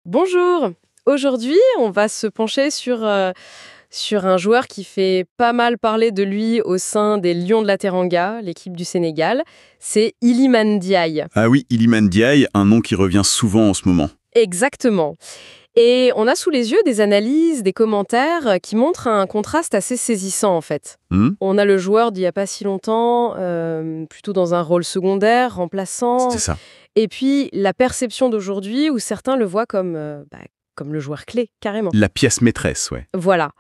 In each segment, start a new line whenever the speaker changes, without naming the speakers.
Bonjour! Aujourd'hui, on va se pencher sur un joueur qui fait pas mal parler de lui au sein des Lions de la Teranga, l'équipe du Sénégal. C'est Iliman Ndiaye.
Ah oui, Iliman Ndiaye, un nom qui revient souvent en ce moment.
Exactement. Et on a sous les yeux des analyses, des commentaires qui montrent un contraste assez saisissant en fait. On a le joueur d'il n'y a pas si longtemps, plutôt dans un rôle secondaire, remplaçant.
C'était ça.
Et puis la perception d'aujourd'hui où certains le voient comme le joueur clé, carrément.
La pièce maîtresse, ouais.
Voilà.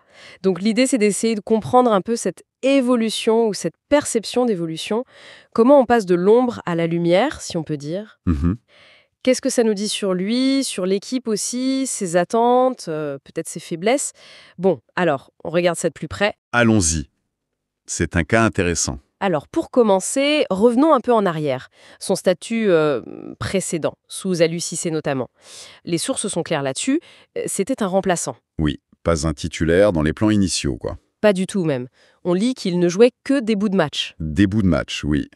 Donc l'idée, c'est d'essayer de comprendre un peu cette évolution ou cette perception d'évolution. Comment on passe de l'ombre à la lumière, si on peut dire. Qu'est-ce que ça nous dit sur lui, sur l'équipe aussi, ses attentes, peut-être ses faiblesses? Bon, alors, on regarde ça de plus près.
Allons-y. C'est un cas intéressant.
Alors, pour commencer, revenons un peu en arrière. Son statut précédent, sous Aliou Cissé notamment. Les sources sont claires là-dessus. C'était un remplaçant.
Oui, pas un titulaire dans les plans initiaux, quoi.
Pas du tout même. On lit qu'il ne jouait que des bouts de match.
Des bouts de match, oui.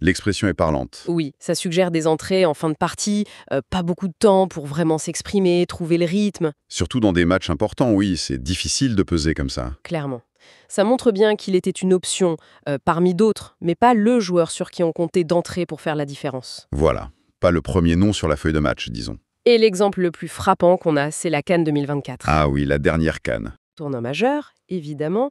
L'expression est parlante.
Oui, ça suggère des entrées en fin de partie, pas beaucoup de temps pour vraiment s'exprimer, trouver le rythme.
Surtout dans des matchs importants, oui, c'est difficile de peser comme ça.
Clairement. Ça montre bien qu'il était une option parmi d'autres, mais pas le joueur sur qui on comptait d'entrée pour faire la différence.
Voilà, pas le premier nom sur la feuille de match, disons.
Et l'exemple le plus frappant qu'on a, c'est la CAN 2024.
Ah oui, la dernière CAN.
Tournoi majeur, évidemment.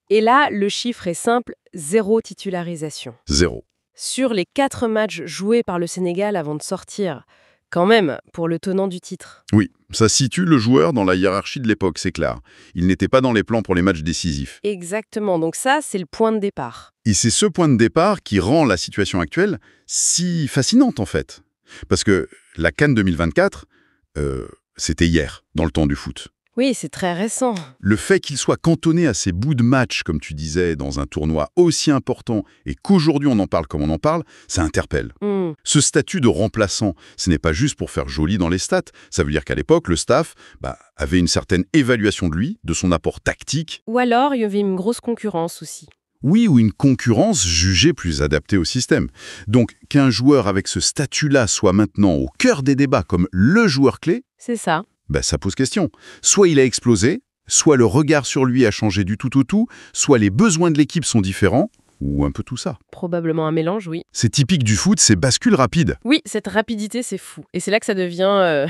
Et là, le chiffre est simple, 0 titularisation.
0.
Sur les 4 matchs joués par le Sénégal avant de sortir, quand même, pour le tenant du titre.
Oui, ça situe le joueur dans la hiérarchie de l'époque, c'est clair. Il n'était pas dans les plans pour les matchs décisifs.
Exactement, donc ça, c'est le point de départ.
Et c'est ce point de départ qui rend la situation actuelle si fascinante, en fait. Parce que la CAN 2024, c'était hier, dans le temps du foot.
Oui, c'est très récent.
Le fait qu'il soit cantonné à ces bouts de match, comme tu disais, dans un tournoi aussi important, et qu'aujourd'hui on en parle comme on en parle, ça interpelle. Ce statut de remplaçant, ce n'est pas juste pour faire joli dans les stats. Ça veut dire qu'à l'époque, le staff avait une certaine évaluation de lui, de son apport tactique.
Ou alors, il y avait une grosse concurrence aussi.
Oui, ou une concurrence jugée plus adaptée au système. Donc, qu'un joueur avec ce statut-là soit maintenant au cœur des débats comme le joueur clé,
C'est ça.
ça pose question. Soit il a explosé, soit le regard sur lui a changé du tout au tout, soit les besoins de l'équipe sont différents, ou un peu tout ça.
Probablement un mélange, oui.
C'est typique du foot, c'est bascule rapide.
Oui, cette rapidité, c'est fou. Et c'est là que ça devient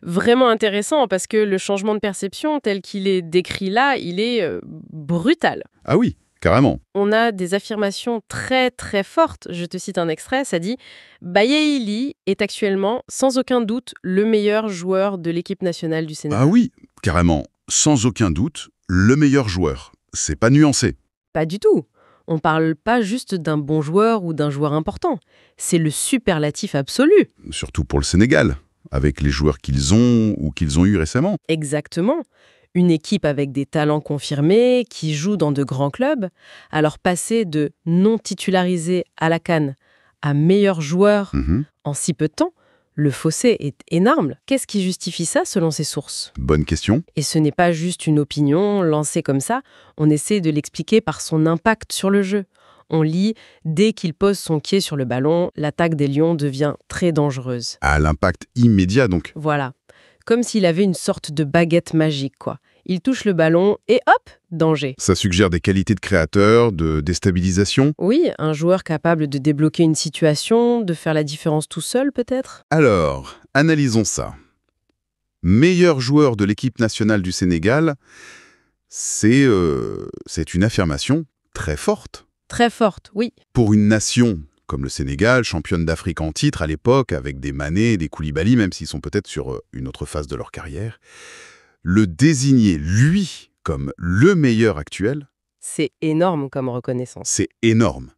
vraiment intéressant, parce que le changement de perception tel qu'il est décrit là, il est brutal.
Ah oui, carrément.
On a des affirmations très très fortes. Je te cite un extrait, ça dit « Baye Ily est actuellement, sans aucun doute, le meilleur joueur de l'équipe nationale du Sénégal. »
Ah oui, carrément. Sans aucun doute, le meilleur joueur. C'est pas nuancé.
Pas du tout. On parle pas juste d'un bon joueur ou d'un joueur important. C'est le superlatif absolu.
Surtout pour le Sénégal, avec les joueurs qu'ils ont ou qu'ils ont eu récemment.
Exactement. Une équipe avec des talents confirmés, qui joue dans de grands clubs. Alors passer de non titularisé à la CAN à meilleur joueur en si peu de temps, le fossé est énorme. Qu'est-ce qui justifie ça selon ces sources?
Bonne question.
Et ce n'est pas juste une opinion lancée comme ça, on essaie de l'expliquer par son impact sur le jeu. On lit « Dès qu'il pose son pied sur le ballon, l'attaque des Lions devient très dangereuse. »
À l'impact immédiat donc.
Voilà. Comme s'il avait une sorte de baguette magique, quoi. Il touche le ballon et hop, danger.
Ça suggère des qualités de créateur, de déstabilisation.
Oui, un joueur capable de débloquer une situation, de faire la différence tout seul peut-être.
Alors, analysons ça. Meilleur joueur de l'équipe nationale du Sénégal, c'est une affirmation très forte.
Très forte, oui.
Pour une nation comme le Sénégal, championne d'Afrique en titre à l'époque, avec des Mané, des Koulibaly, même s'ils sont peut-être sur une autre phase de leur carrière, le désigner, lui, comme le meilleur actuel,
C'est énorme comme reconnaissance.
c'est énorme.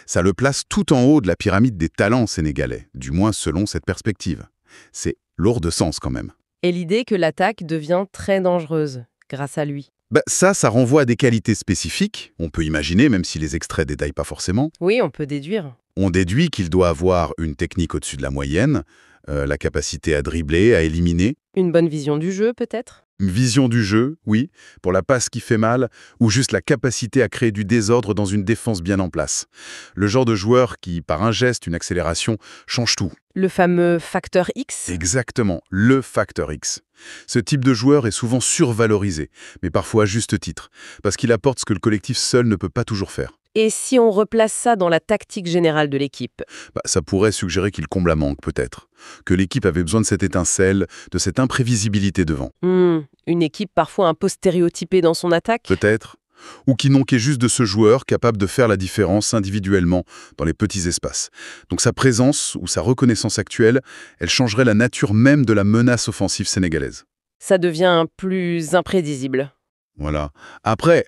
Ça le place tout en haut de la pyramide des talents sénégalais, du moins selon cette perspective. C'est lourd de sens quand même.
Et l'idée que l'attaque devient très dangereuse grâce à lui.
Ça renvoie à des qualités spécifiques, on peut imaginer, même si les extraits détaillent pas forcément.
Oui, on peut déduire.
On déduit qu'il doit avoir une technique au-dessus de la moyenne, la capacité à dribbler, à éliminer,
Une bonne vision du jeu peut-être.
Une vision du jeu, oui, pour la passe qui fait mal, ou juste la capacité à créer du désordre dans une défense bien en place. Le genre de joueur qui, par un geste, une accélération, change tout.
Le fameux facteur X?
Exactement, le facteur X. Ce type de joueur est souvent survalorisé, mais parfois à juste titre, parce qu'il apporte ce que le collectif seul ne peut pas toujours faire.
Et si on replace ça dans la tactique générale de l'équipe?
Ça pourrait suggérer qu'il comble un manque, peut-être. Que l'équipe avait besoin de cette étincelle, de cette imprévisibilité devant.
Une équipe parfois un peu stéréotypée dans son attaque?
Peut-être. Ou qui manquait juste de ce joueur capable de faire la différence individuellement dans les petits espaces. Donc sa présence ou sa reconnaissance actuelle, elle changerait la nature même de la menace offensive sénégalaise.
Ça devient plus imprévisible.
Voilà. Après,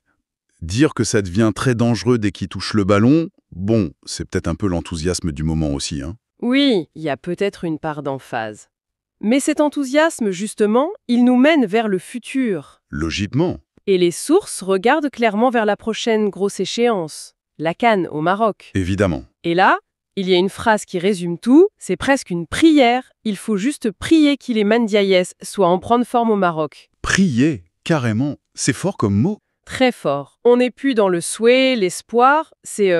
dire que ça devient très dangereux dès qu'il touche le ballon, bon, c'est peut-être un peu l'enthousiasme du moment aussi, hein.
Oui, il y a peut-être une part d'emphase. Mais cet enthousiasme, justement, il nous mène vers le futur.
Logiquement.
Et les sources regardent clairement vers la prochaine grosse échéance, la CAN au Maroc.
Évidemment.
Et là, il y a une phrase qui résume tout, c'est presque une prière. Il faut juste prier qu'Iliman Ndiaye soit en prendre forme au Maroc.
Prier, carrément, c'est fort comme mot.
Très fort. On n'est plus dans le souhait, l'espoir, c'est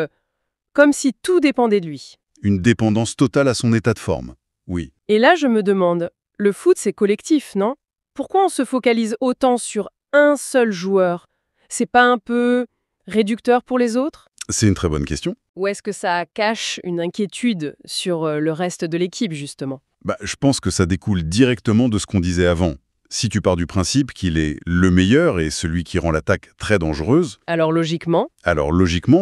comme si tout dépendait de lui.
Une dépendance totale à son état de forme. Oui.
Et là, je me demande, le foot, c'est collectif, non? Pourquoi on se focalise autant sur un seul joueur? C'est pas un peu réducteur pour les autres?
C'est une très bonne question.
Ou est-ce que ça cache une inquiétude sur le reste de l'équipe, justement?
Je pense que ça découle directement de ce qu'on disait avant. Si tu pars du principe qu'il est le meilleur et celui qui rend l'attaque très dangereuse,
alors logiquement,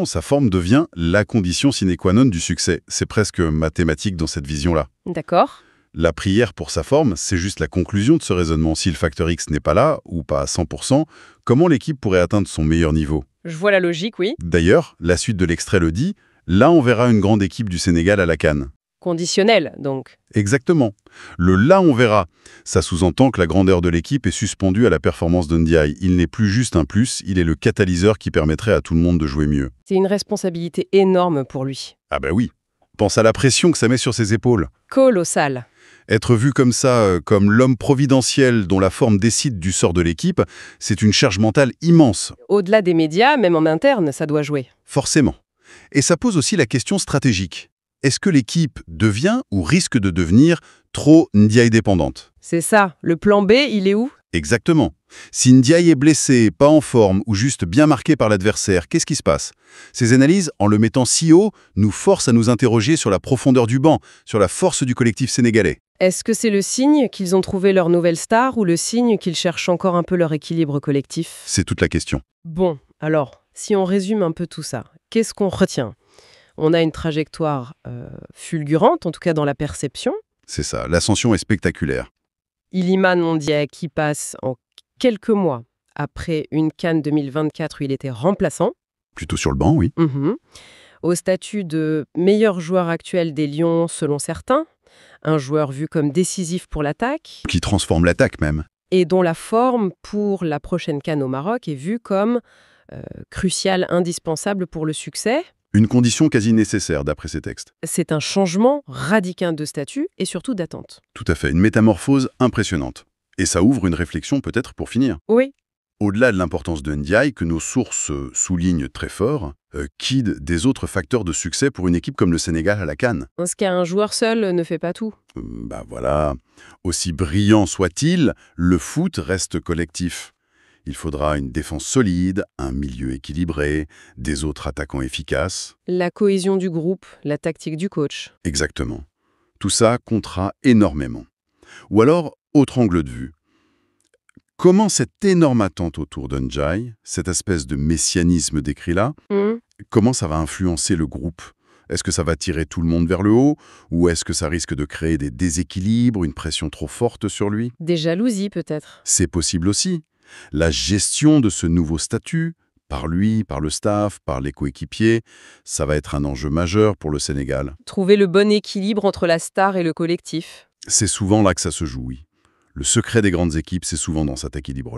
sa forme devient la condition sine qua non du succès. C'est presque mathématique dans cette vision-là.
d'accord.
La prière pour sa forme, c'est juste la conclusion de ce raisonnement. Si le facteur X n'est pas là, ou pas à 100%, comment l'équipe pourrait atteindre son meilleur niveau?
Je vois la logique, oui.
D'ailleurs, la suite de l'extrait le dit, là on verra une grande équipe du Sénégal à la CAN.
Conditionnel, donc.
Exactement. Le « là on verra », ça sous-entend que la grandeur de l'équipe est suspendue à la performance de Ndiaye. Il n'est plus juste un plus, il est le catalyseur qui permettrait à tout le monde de jouer mieux.
C'est une responsabilité énorme pour lui.
Ah oui. Pense à la pression que ça met sur ses épaules.
Colossal.
Être vu comme ça, comme l'homme providentiel dont la forme décide du sort de l'équipe, c'est une charge mentale immense.
Au-delà des médias, même en interne, ça doit jouer.
Forcément. Et ça pose aussi la question stratégique. Est-ce que l'équipe devient ou risque de devenir trop Ndiaye dépendante?
C'est ça. Le plan B, il est où?
Exactement. Si Ndiaye est blessé, pas en forme ou juste bien marqué par l'adversaire, qu'est-ce qui se passe? Ces analyses, en le mettant si haut, nous forcent à nous interroger sur la profondeur du banc, sur la force du collectif sénégalais.
Est-ce que c'est le signe qu'ils ont trouvé leur nouvelle star ou le signe qu'ils cherchent encore un peu leur équilibre collectif?
C'est toute la question.
Bon, alors, si on résume un peu tout ça, qu'est-ce qu'on retient? On a une trajectoire fulgurante, en tout cas dans la perception.
C'est ça, l'ascension est spectaculaire.
Iliman Ndiaye qui passe en quelques mois après une CAN 2024 où il était remplaçant.
Plutôt sur le banc, oui.
Au statut de meilleur joueur actuel des Lions selon certains, un joueur vu comme décisif pour l'attaque.
Qui transforme l'attaque même.
Et dont la forme pour la prochaine CAN au Maroc est vue comme cruciale, indispensable pour le succès.
Une condition quasi nécessaire d'après ces textes.
C'est un changement radical de statut et surtout d'attente.
Tout à fait, une métamorphose impressionnante. Et ça ouvre une réflexion peut-être pour finir.
Oui.
Au-delà de l'importance de Ndiaye, que nos sources soulignent très fort, qu'id des autres facteurs de succès pour une équipe comme le Sénégal à la CAN?
Parce qu'un joueur seul ne fait pas tout.
Voilà. Aussi brillant soit-il, le foot reste collectif. Il faudra une défense solide, un milieu équilibré, des autres attaquants efficaces.
La cohésion du groupe, la tactique du coach.
Exactement. Tout ça comptera énormément. Ou alors, autre angle de vue. Comment cette énorme attente autour de Ndiaye, cette espèce de messianisme décrit là, comment ça va influencer le groupe? Est-ce que ça va tirer tout le monde vers le haut? Ou est-ce que ça risque de créer des déséquilibres, une pression trop forte sur lui?
Des jalousies peut-être.
C'est possible aussi. La gestion de ce nouveau statut, par lui, par le staff, par les coéquipiers, ça va être un enjeu majeur pour le Sénégal.
Trouver le bon équilibre entre la star et le collectif.
C'est souvent là que ça se joue, oui. Le secret des grandes équipes, c'est souvent dans cet équilibre-là.